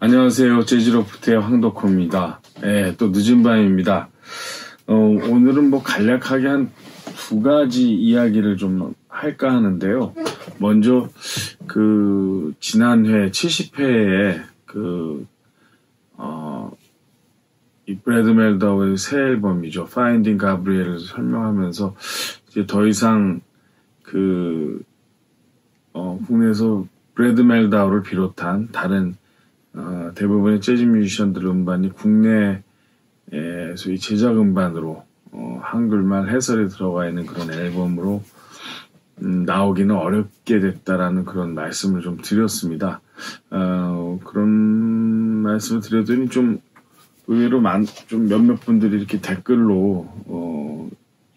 안녕하세요. 재즈로프트의 황덕호입니다. 또 늦은 밤입니다. 오늘은 뭐 간략하게 한 두 가지 이야기를 좀 할까 하는데요. 먼저 지난 회 70회에 이 브래드 멜다우의 새 앨범이죠. Finding Gabriel을 설명하면서 이제 더 이상 국내에서 브래드 멜다우를 비롯한 다른 대부분의 재즈 뮤지션들 음반이 국내 소위 제작 음반으로 한글말 해설이 들어가 있는 그런 앨범으로 나오기는 어렵게 됐다라는 그런 말씀을 좀 드렸습니다. 그런 말씀을 드렸더니 좀 의외로 좀 몇몇 분들이 이렇게 댓글로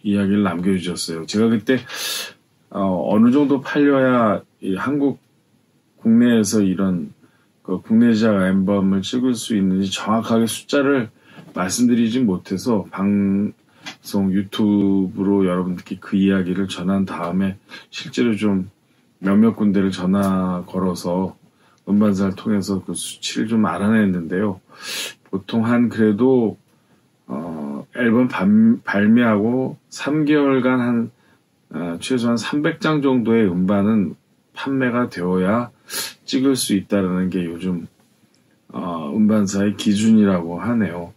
이야기를 남겨주셨어요. 제가 그때 어느 정도 팔려야 이 국내에서 이런 국내 제작 앨범을 찍을 수 있는지 정확하게 숫자를 말씀드리지 못해서 방송 유튜브로 여러분들께 그 이야기를 전한 다음에 실제로 좀 몇몇 군데를 전화 걸어서 음반사를 통해서 그 수치를 좀 알아냈는데요. 보통 그래도 앨범 발매하고 3개월간 최소한 300장 정도의 음반은 판매가 되어야 찍을 수 있다는 게 요즘 음반사의 기준이라고 하네요.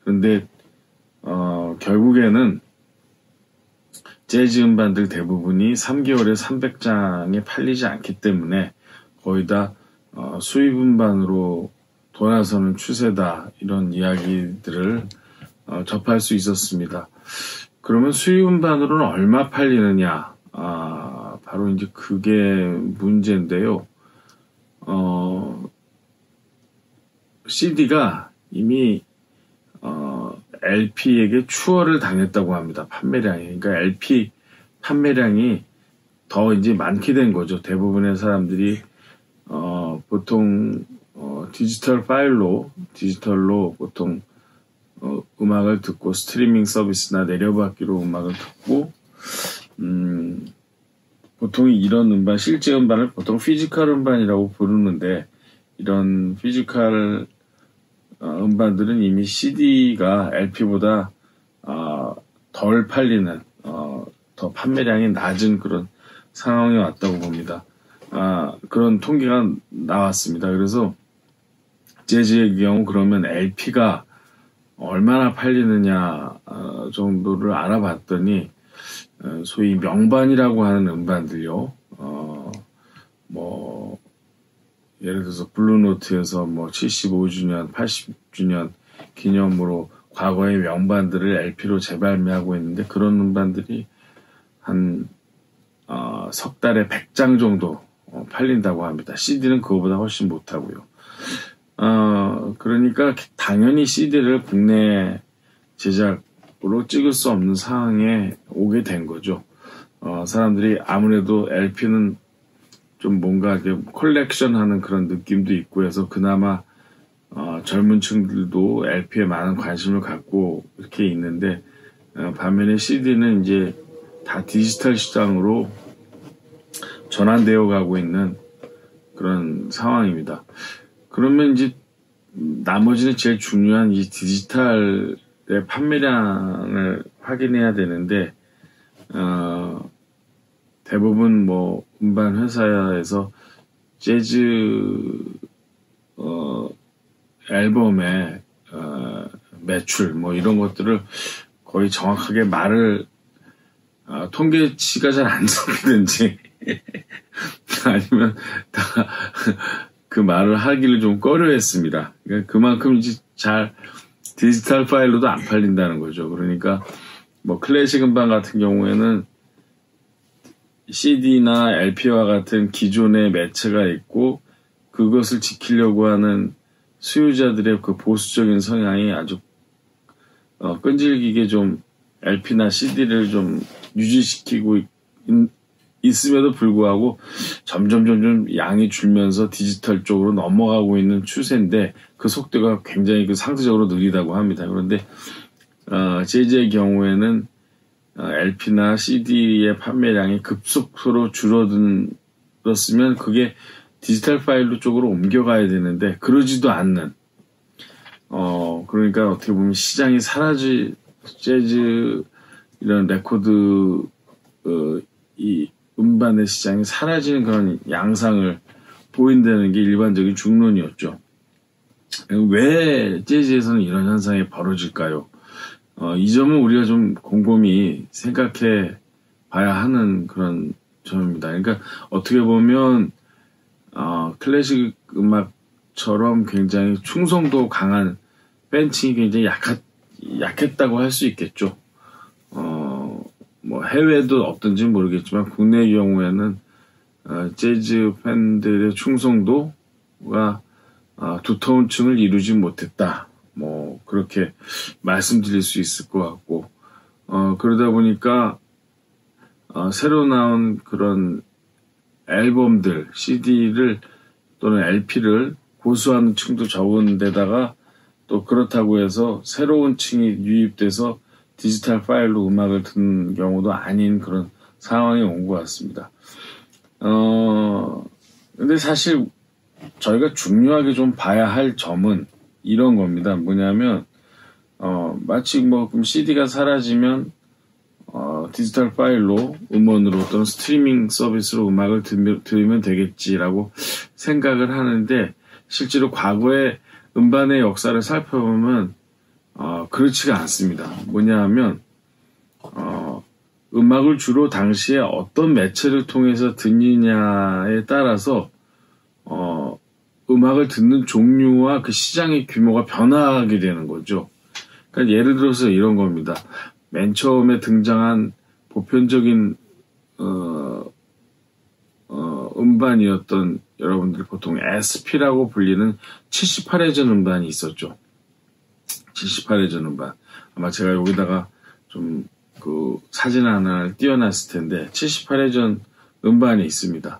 그런데 결국에는 재즈 음반들 대부분이 3개월에 300장에 팔리지 않기 때문에 거의 다 수입 음반으로 돌아서는 추세다, 이런 이야기들을 접할 수 있었습니다. 그러면 수입 음반으로는 얼마 팔리느냐? 바로 이제 그게 문제인데요. CD가 이미 LP에게 추월을 당했다고 합니다. 판매량이. 그러니까 LP 판매량이 더 이제 많게 된 거죠. 대부분의 사람들이 보통 디지털로 보통 음악을 듣고 스트리밍 서비스나 내려받기로 음악을 듣고 보통 이런 음반, 실제 음반을 보통 피지컬 음반이라고 부르는데, 이런 피지컬 음반들은 이미 CD가 LP보다 덜 팔리는 더 판매량이 낮은 그런 상황이 왔다고 봅니다. 그런 통계가 나왔습니다. 그래서 재즈의 경우 그러면 LP가 얼마나 팔리느냐 정도를 알아봤더니, 소위 명반이라고 하는 음반들요. 예를 들어서 블루노트에서 75주년, 80주년 기념으로 과거의 명반들을 LP로 재발매하고 있는데, 그런 음반들이 한 석 달에 100장 정도 팔린다고 합니다. CD는 그거보다 훨씬 못하고요. 그러니까 당연히 CD를 국내 제작으로 찍을 수 없는 상황에 오게 된 거죠. 사람들이 아무래도 LP는 좀 뭔가 컬렉션 하는 그런 느낌도 있고 해서 그나마 젊은 층들도 LP에 많은 관심을 갖고 이렇게 있는데, 반면에 CD는 이제 다 디지털 시장으로 전환되어 가고 있는 그런 상황입니다. 그러면 이제 나머지는 제일 중요한 이 디지털의 판매량을 확인해야 되는데, 대부분 음반 회사에서 재즈 앨범의 매출 이런 것들을 거의 정확하게 통계치가 잘 안 잡히는지 아니면 다 그 말을 하기를 좀 꺼려했습니다. 그러니까 그만큼 이제 잘 디지털 파일로도 안 팔린다는 거죠. 그러니까 클래식 음반 같은 경우에는 CD나 LP와 같은 기존의 매체가 있고, 그것을 지키려고 하는 수요자들의 그 보수적인 성향이 아주 끈질기게 좀 LP나 CD를 좀 유지시키고 있음에도 불구하고 점점 양이 줄면서 디지털 쪽으로 넘어가고 있는 추세인데, 그 속도가 굉장히 상대적으로 느리다고 합니다. 그런데 재즈의 경우에는 LP나 CD의 판매량이 급속도로 줄어들었으면 그게 디지털 파일로 쪽으로 옮겨가야 되는데 그러지도 않는 그러니까 어떻게 보면 시장이 재즈 이런 레코드 이 음반의 시장이 사라지는 그런 양상을 보인다는 게 일반적인 중론이었죠. 왜 재즈에서는 이런 현상이 벌어질까요? 이 점은 우리가 좀 곰곰이 생각해 봐야 하는 그런 점입니다. 그러니까 어떻게 보면 클래식 음악처럼 굉장히 충성도 강한 팬층이 굉장히 약했다고 할 수 있겠죠. 뭐 해외도 없든지 모르겠지만 국내의 경우에는 재즈 팬들의 충성도가 두터운 층을 이루지 못했다. 뭐 그렇게 말씀드릴 수 있을 것 같고 그러다 보니까 새로 나온 그런 앨범들, CD를 또는 LP를 고수하는 층도 적은 데다가 또 그렇다고 해서 새로운 층이 유입돼서 디지털 파일로 음악을 듣는 경우도 아닌 그런 상황이 온 것 같습니다. 근데 사실 저희가 중요하게 좀 봐야 할 점은 이런 겁니다. 뭐냐면, 마치 뭐, 그럼 CD가 사라지면, 디지털 파일로, 음원으로 또는 스트리밍 서비스로 음악을 들으면 되겠지라고 생각을 하는데, 실제로 과거의 음반의 역사를 살펴보면, 그렇지가 않습니다. 뭐냐 하면, 음악을 주로 당시에 어떤 매체를 통해서 듣느냐에 따라서, 음악을 듣는 종류와 그 시장의 규모가 변화하게 되는 거죠. 그러니까 예를 들어서 이런 겁니다. 맨 처음에 등장한 보편적인, 음반이었던 여러분들이 보통 SP라고 불리는 78회전 음반이 있었죠. 78회전 음반. 아마 제가 여기다가 좀 그 사진 하나를 띄워놨을 텐데 78회전 음반이 있습니다.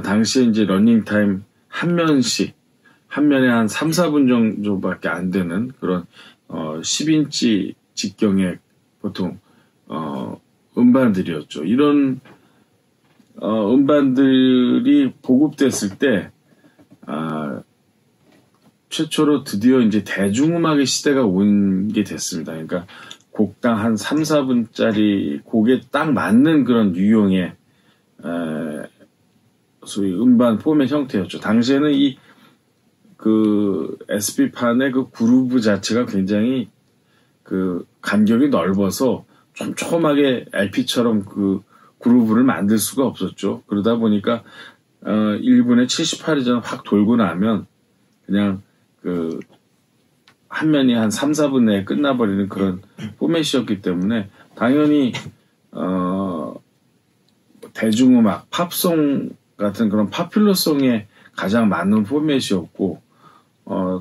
당시에 이제 러닝타임 한 면씩 한 면에 한 3, 4분 정도밖에 안 되는 그런 10인치 직경의 보통 음반들이었죠. 이런 음반들이 보급됐을 때 최초로 드디어 이제 대중음악의 시대가 온 게 됐습니다. 그러니까 곡당 한 3, 4분짜리 곡에 딱 맞는 그런 유형의 소위 음반 포맷 형태였죠. 당시에는 그 SP판의 그 그루브 자체가 굉장히 그 간격이 넓어서 촘촘하게 LP처럼 그 그루브를 만들 수가 없었죠. 그러다 보니까 1분에 78회전 확 돌고 나면 그냥 그 한 면이 한 3, 4분 내에 끝나버리는 그런 포맷이었기 때문에 당연히 대중음악, 팝송 같은 그런 파퓰러송에 가장 맞는 포맷이었고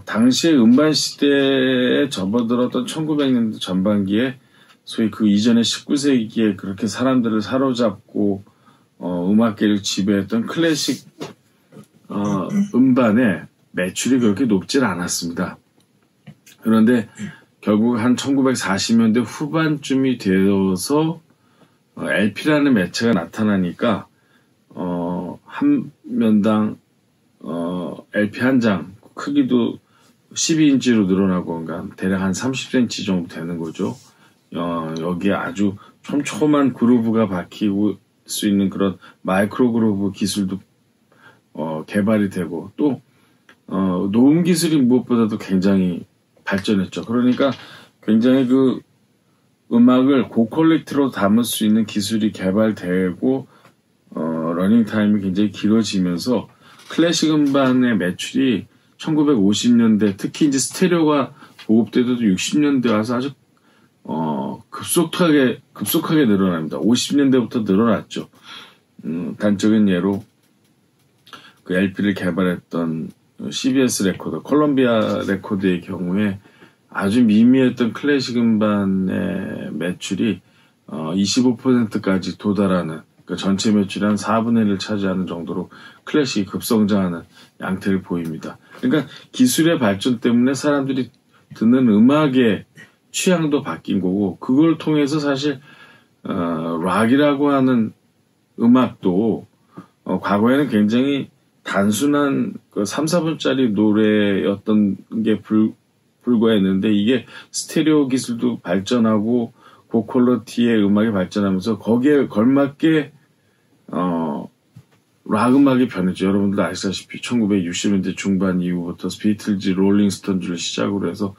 당시에 음반 시대에 접어들었던 1900년대 전반기에 소위 그 이전의 19세기에 그렇게 사람들을 사로잡고 음악계를 지배했던 클래식 음반의 매출이 그렇게 높질 않았습니다. 그런데 결국 한 1940년대 후반쯤이 되어서 LP라는 매체가 나타나니까 한 면당 LP 한 장 크기도 12인치로 늘어나고 그러니까 대략 한 30cm 정도 되는 거죠. 여기에 아주 촘촘한 그루브가 박힐 수 있는 그런 마이크로 그루브 기술도 개발이 되고 또 녹음 기술이 무엇보다도 굉장히 발전했죠. 그러니까 굉장히 그 음악을 고퀄리티로 담을 수 있는 기술이 개발되고 러닝 타임이 굉장히 길어지면서 클래식 음반의 매출이 1950년대 특히 이제 스테레오가 보급되도 60년대 와서 아주 급속하게 늘어납니다. 50년대부터 늘어났죠. 단적인 예로 그 LP를 개발했던 CBS 레코드, 콜롬비아 레코드의 경우에 아주 미미했던 클래식 음반의 매출이 25%까지 도달하는 그러니까 전체 매출의 한 4분의 1을 차지하는 정도로 클래식이 급성장하는 양태를 보입니다. 그러니까 기술의 발전 때문에 사람들이 듣는 음악의 취향도 바뀐 거고 그걸 통해서 사실 락이라고 하는 음악도 과거에는 굉장히 단순한 그 3, 4분짜리 노래였던 게 불과했는데 이게 스테레오 기술도 발전하고 고퀄리티의 음악이 발전하면서 거기에 걸맞게 락 음악이 변했죠. 여러분들 아시다시피 1960년대 중반 이후부터 비틀즈, 롤링스톤즈를 시작으로 해서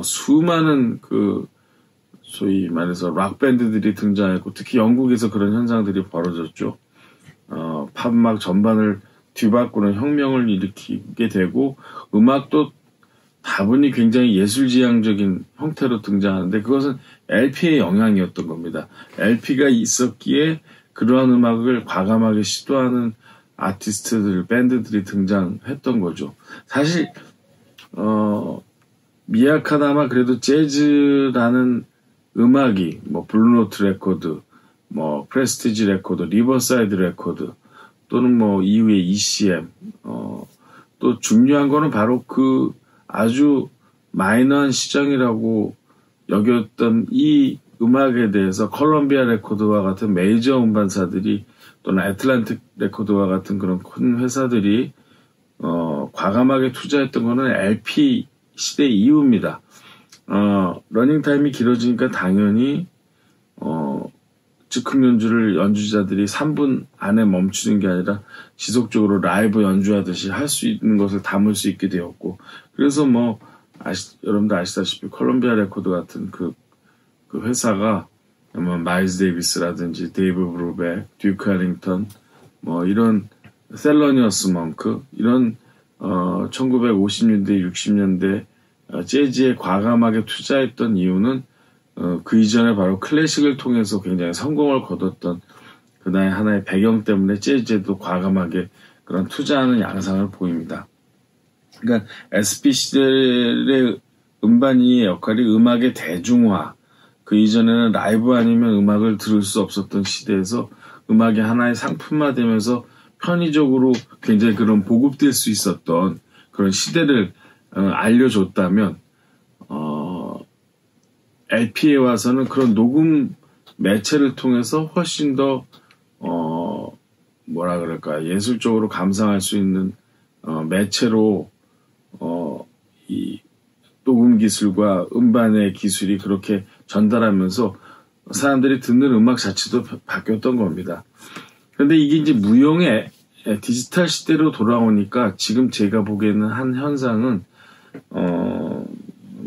수많은 그 소위 말해서 락 밴드들이 등장했고 특히 영국에서 그런 현상들이 벌어졌죠. 팝 음악 전반을 뒤바꾸는 혁명을 일으키게 되고 음악도 다분히 굉장히 예술지향적인 형태로 등장하는데 그것은 LP의 영향이었던 겁니다. LP가 있었기에 그러한 음악을 과감하게 시도하는 아티스트들, 밴드들이 등장했던 거죠. 사실 미약하나마 그래도 재즈라는 음악이 뭐 블루노트 레코드, 뭐 프레스티지 레코드, 리버사이드 레코드 또는 뭐 이후에 ECM 또 중요한 거는 바로 그 아주 마이너한 시장이라고 여겼던 이 음악에 대해서 콜롬비아 레코드와 같은 메이저 음반사들이 또는 애틀란틱 레코드와 같은 그런 큰 회사들이 과감하게 투자했던 거는 LP 시대 이후입니다. 러닝타임이 길어지니까 당연히 즉흥 연주를 연주자들이 3분 안에 멈추는 게 아니라 지속적으로 라이브 연주하듯이 할 수 있는 것을 담을 수 있게 되었고 그래서 뭐 여러분들 아시다시피 콜롬비아 레코드 같은 그 회사가 뭐 마일스 데이비스라든지 데이브 브루백, 듀크 해링턴 뭐 이런 셀러니어스 멍크 이런 1950년대 60년대 재즈에 과감하게 투자했던 이유는 그 이전에 바로 클래식을 통해서 굉장히 성공을 거뒀던 그나의 하나의 배경 때문에 재즈에도 과감하게 그런 투자하는 양상을 보입니다. 그러니까 SP 시대의 음반이의 역할이 음악의 대중화, 그 이전에는 라이브 아니면 음악을 들을 수 없었던 시대에서 음악이 하나의 상품화되면서 편의적으로 굉장히 그런 보급될 수 있었던 그런 시대를 알려줬다면 LP에 와서는 그런 녹음 매체를 통해서 훨씬 더 뭐라 그럴까 예술적으로 감상할 수 있는 매체로 이 녹음 기술과 음반의 기술이 그렇게 전달하면서 사람들이 듣는 음악 자체도 바뀌었던 겁니다. 그런데 이게 이제 무용의 디지털 시대로 돌아오니까 지금 제가 보기에는 한 현상은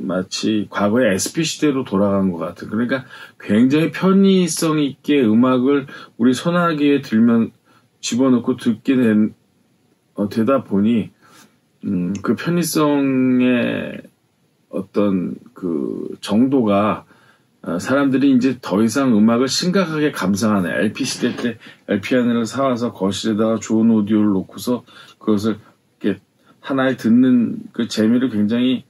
마치 과거의 SP 시대로 돌아간 것 같아요. 그러니까 굉장히 편의성 있게 음악을 우리 손아귀에 들면 집어넣고 듣게 되다 보니 그 편의성의 어떤 그 정도가 사람들이 이제 더 이상 음악을 심각하게 감상하는 LP 시대 때 LP 하나를 사와서 거실에다가 좋은 오디오를 놓고서 그것을 이렇게 하나에 듣는 그 재미를 굉장히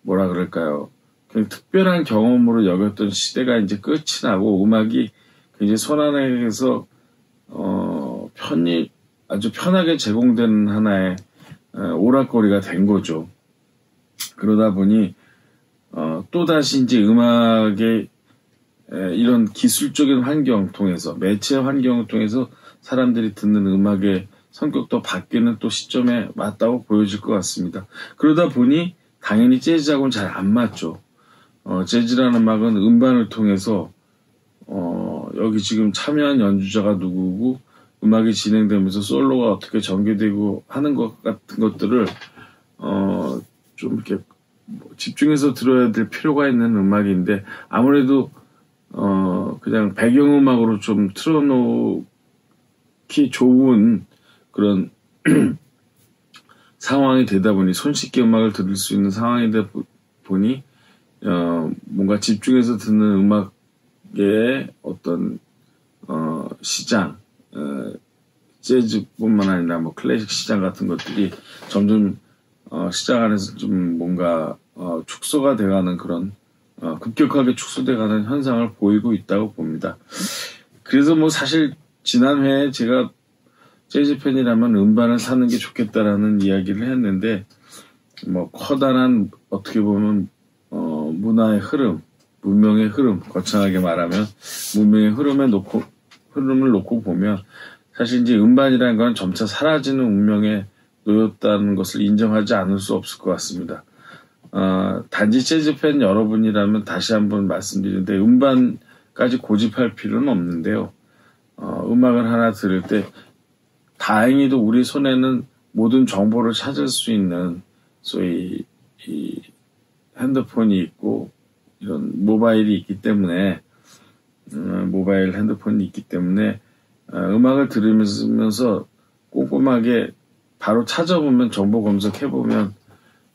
뭐라 그럴까요? 그냥 특별한 경험으로 여겼던 시대가 이제 끝이 나고 음악이 굉장히 손안에서 아주 편하게 제공되는 하나의 오락거리가 된 거죠. 그러다 보니 또다시 이제 음악의 이런 기술적인 환경 통해서 매체 환경을 통해서 사람들이 듣는 음악의 성격도 바뀌는 또 시점에 맞다고 보여질 것 같습니다. 그러다 보니 당연히 재즈하고는 잘 안 맞죠. 재즈라는 음악은 음반을 통해서 여기 지금 참여한 연주자가 누구고 음악이 진행되면서 솔로가 어떻게 전개되고 하는 것 같은 것들을 좀 이렇게 집중해서 들어야 될 필요가 있는 음악인데 아무래도 그냥 배경음악으로 좀 틀어놓기 좋은 그런 상황이 되다 보니 손쉽게 음악을 들을 수 있는 상황이 되다 보니 뭔가 집중해서 듣는 음악의 어떤 시장 재즈뿐만 아니라 뭐 클래식 시장 같은 것들이 점점 시장 안에서 좀 뭔가 축소가 돼가는 그런 급격하게 축소돼가는 현상을 보이고 있다고 봅니다. 그래서 뭐 사실 지난 회에 제가 재즈 팬이라면 음반을 사는 게 좋겠다라는 이야기를 했는데 뭐 커다란 어떻게 보면 문화의 흐름, 문명의 흐름, 거창하게 말하면 문명의 흐름을 놓고 보면 사실 이제 음반이라는 건 점차 사라지는 운명에 놓였다는 것을 인정하지 않을 수 없을 것 같습니다. 단지 재즈 팬 여러분이라면 다시 한번 말씀드리는데 음반까지 고집할 필요는 없는데요. 음악을 하나 들을 때 다행히도 우리 손에는 모든 정보를 찾을 수 있는 소위 이 핸드폰이 있고 이런 모바일이 있기 때문에 모바일 핸드폰이 있기 때문에 음악을 들으면서 꼼꼼하게 바로 찾아보면 정보 검색해보면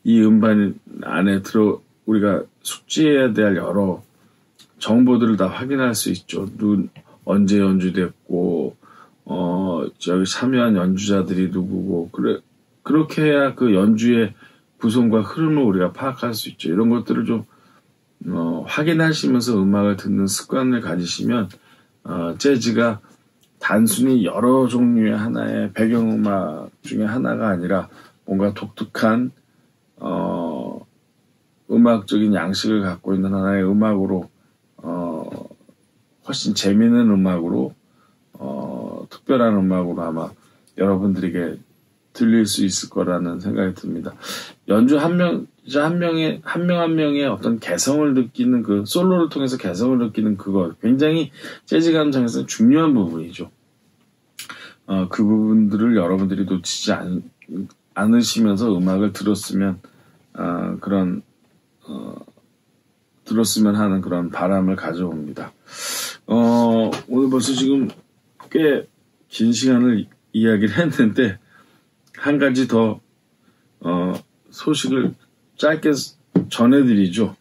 이 음반 안에 우리가 숙지해야 될 여러 정보들을 다 확인할 수 있죠. 언제 연주됐고 저기 참여한 연주자들이 누구고 그렇게 해야 그 연주의 구성과 흐름을 우리가 파악할 수 있죠. 이런 것들을 좀 확인하시면서 음악을 듣는 습관을 가지시면 재즈가 단순히 여러 종류의 하나의 배경음악 중에 하나가 아니라 뭔가 독특한 음악적인 양식을 갖고 있는 하나의 음악으로 훨씬 재미있는 음악으로 특별한 음악으로 아마 여러분들에게 들릴 수 있을 거라는 생각이 듭니다. 연주 한 명의 어떤 개성을 느끼는 그 솔로를 통해서 개성을 느끼는 그거 굉장히 재즈 감상에서 중요한 부분이죠. 그 부분들을 여러분들이 놓치지 않으시면서 음악을 들었으면 들었으면 하는 그런 바람을 가져옵니다. 오늘 벌써 지금 꽤 긴 시간을 이야기를 했는데 한 가지 더 소식을 짧게 전해드리죠.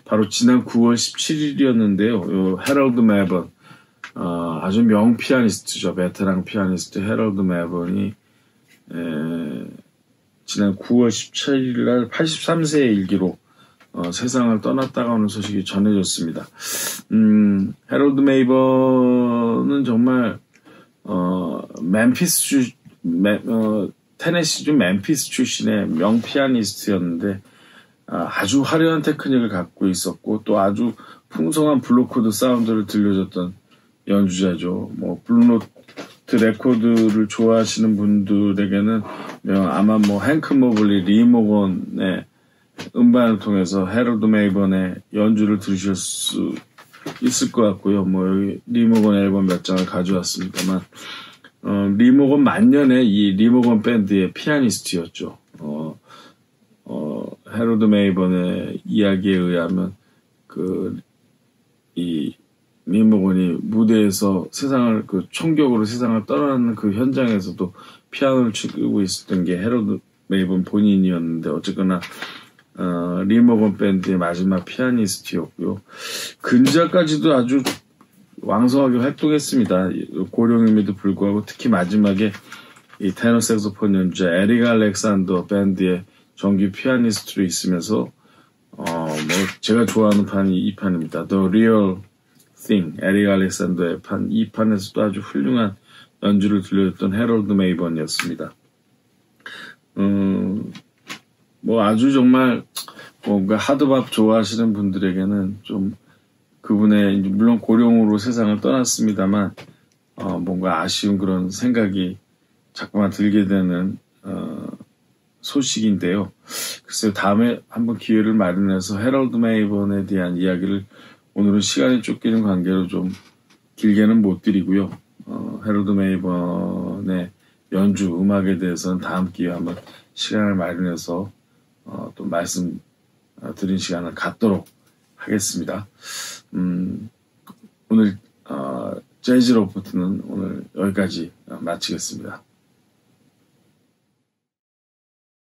바로 지난 9월 17일이었는데요. 해럴드 멜번 아주 명피아니스트죠. 베테랑 피아니스트 해럴드 멜번이 지난 9월 17일 날 83세의 일기로 세상을 떠났다가 오는 소식이 전해졌습니다. 해럴드 멜번은 정말 테네시주 멤피스 출신의 명피아니스트였는데 아주 화려한 테크닉을 갖고 있었고 또 아주 풍성한 블루코드 사운드를 들려줬던 연주자죠. 블루노트 레코드를 좋아하시는 분들에게는 아마 행크 모블리, 리 모건의 음반을 통해서 해럴드 멜번의 연주를 들으실 수 있을 것 같고요. 여기 리 모건 앨범 몇 장을 가져왔습니다만 리 모건 만년에 이 리 모건 밴드의 피아니스트였죠. 해럴드 멜번의 이야기에 의하면 리 모건이 무대에서 총격으로 세상을 떠나는 그 현장에서도 피아노를 치고 있었던 게 해럴드 멜번 본인이었는데 어쨌거나 리 모건 밴드의 마지막 피아니스트였고요. 근자까지도 아주 왕성하게 활동했습니다. 고령임에도 불구하고 특히 마지막에 이 테너 색소폰 연주자 에릭 알렉산더 밴드의 정규 피아니스트로 있으면서 제가 좋아하는 판이 이 판입니다. The Real Thing, 에릭 알렉산더의 판, 이 판에서도 아주 훌륭한 연주를 들려줬던 해럴드 멜번이었습니다. 아주 정말 뭔가 하드밥 좋아하시는 분들에게는 좀 그분의 물론 고령으로 세상을 떠났습니다만 뭔가 아쉬운 그런 생각이 자꾸만 들게 되는 소식인데요. 글쎄요, 다음에 한번 기회를 마련해서 해럴드 멜번에 대한 이야기를 오늘은 시간이 쫓기는 관계로 좀 길게는 못 드리고요. 해럴드 멜번의 연주 음악에 대해서는 다음 기회에 한번 시간을 마련해서 또 말씀 드린 시간을 갖도록 하겠습니다. 오늘 재즈 로프트는 오늘 여기까지 마치겠습니다.